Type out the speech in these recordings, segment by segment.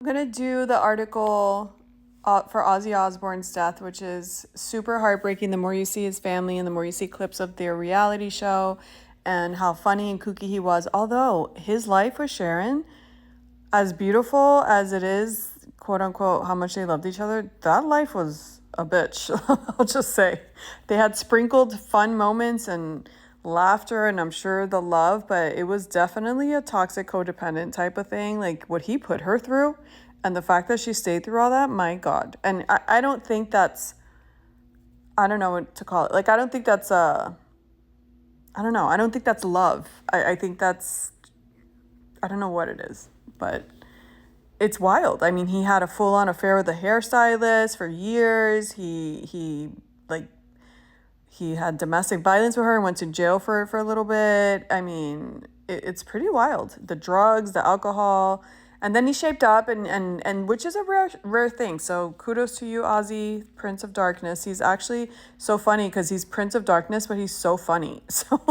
I'm gonna do the article for Ozzy Osbourne's death, which is super heartbreaking. The more you see his family and the more you see clips of their reality show and how funny and kooky he was, although his life with Sharon, as beautiful as it is, quote unquote, how much they loved each other, that life was a bitch. I'll just say. They had sprinkled fun moments and laughter and I'm sure the love, but it was definitely a toxic codependent type of thing. Like what he put her through and the fact that she stayed through all that, my God. And I don't think that's, I don't know what to call it. Like, I don't think that's I don't know. I don't think that's love. I think that's, I don't know what it is, but it's wild. I mean, he had a full-on affair with a hairstylist for years. He had domestic violence with her and went to jail for a little bit. I mean, it's pretty wild. The drugs, the alcohol, and then he shaped up and which is a rare thing. So kudos to you, Ozzy, Prince of Darkness. He's actually so funny because he's Prince of Darkness, but he's so funny. So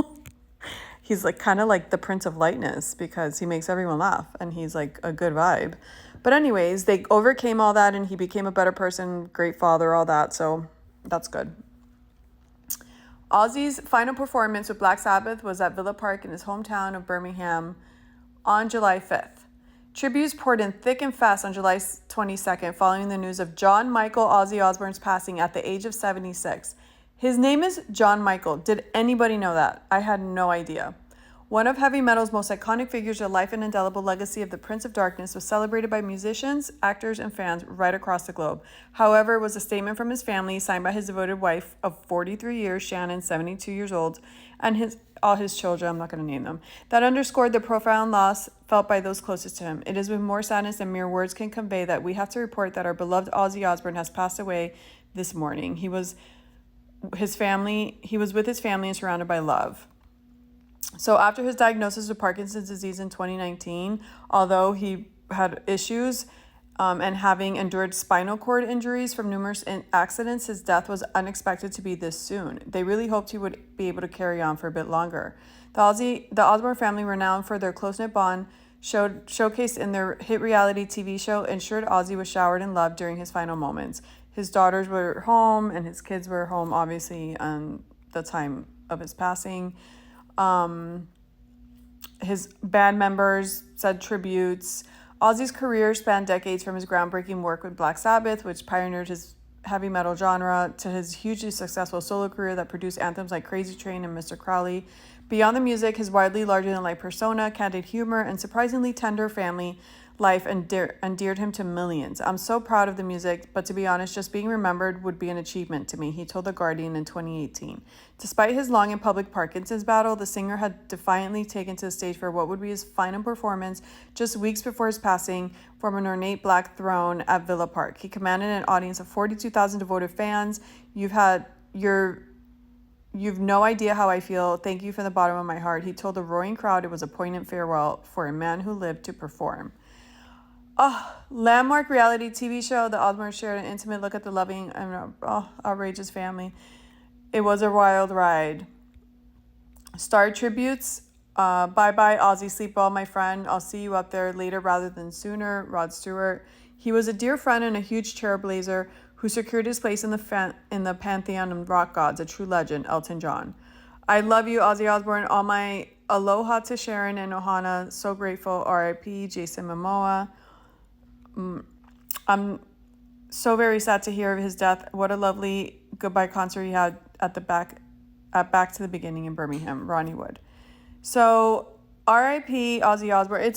he's like kind of like the Prince of Lightness because he makes everyone laugh and he's like a good vibe. But anyways, they overcame all that and he became a better person, great father, all that. So that's good. Ozzy's final performance with Black Sabbath was at Villa Park in his hometown of Birmingham on July 5th. Tributes poured in thick and fast on July 22nd following the news of John Michael Ozzy Osbourne's passing at the age of 76. His name is John Michael. Did anybody know that? I had no idea. One of heavy metal's most iconic figures, the life and indelible legacy of the Prince of Darkness, was celebrated by musicians, actors, and fans right across the globe. However, it was a statement from his family, signed by his devoted wife of 43 years, Shannon, 72 years old, and all his children, I'm not going to name them, that underscored the profound loss felt by those closest to him. It is with more sadness than mere words can convey that we have to report that our beloved Ozzy Osbourne has passed away this morning. He was with his family and surrounded by love. So after his diagnosis with Parkinson's disease in 2019, although he had issues and having endured spinal cord injuries from numerous accidents, his death was unexpected to be this soon. They really hoped he would be able to carry on for a bit longer. The Osbourne family, renowned for their close-knit bond, showcased in their hit reality TV show, ensured Ozzy was showered in love during his final moments. His daughters were home and his kids were home, obviously, on the time of his passing. His band members said tributes. Ozzy's career spanned decades, from his groundbreaking work with Black Sabbath, which pioneered his heavy metal genre, to his hugely successful solo career that produced anthems like Crazy Train and Mr. Crowley. Beyond the music, his widely larger-than-life persona, candid humor, and surprisingly tender family life endeared him to millions. I'm so proud of the music, but to be honest, just being remembered would be an achievement to me, he told The Guardian in 2018. Despite his long and public Parkinson's battle, the singer had defiantly taken to the stage for what would be his final performance just weeks before his passing from an ornate black throne at Villa Park. He commanded an audience of 42,000 devoted fans. You've no idea how I feel. Thank you from the bottom of my heart. He told the roaring crowd it was a poignant farewell for a man who lived to perform. Landmark reality TV show, the Osbournes shared an intimate look at the loving and outrageous family. It was a wild ride. Star tributes. Bye-bye, Ozzy. Sleep well, my friend. I'll see you up there later rather than sooner. Rod Stewart. He was a dear friend and a huge trailblazer who secured his place in the pantheon of rock gods, a true legend, Elton John. I love you, Ozzy Osbourne. All my aloha to Sharon and Ohana. So grateful. R.I.P. Jason Momoa. I'm so very sad to hear of his death. What a lovely goodbye concert he had at Back to the Beginning in Birmingham, Ronnie Wood. So R.I.P. Ozzy Osbourne. It's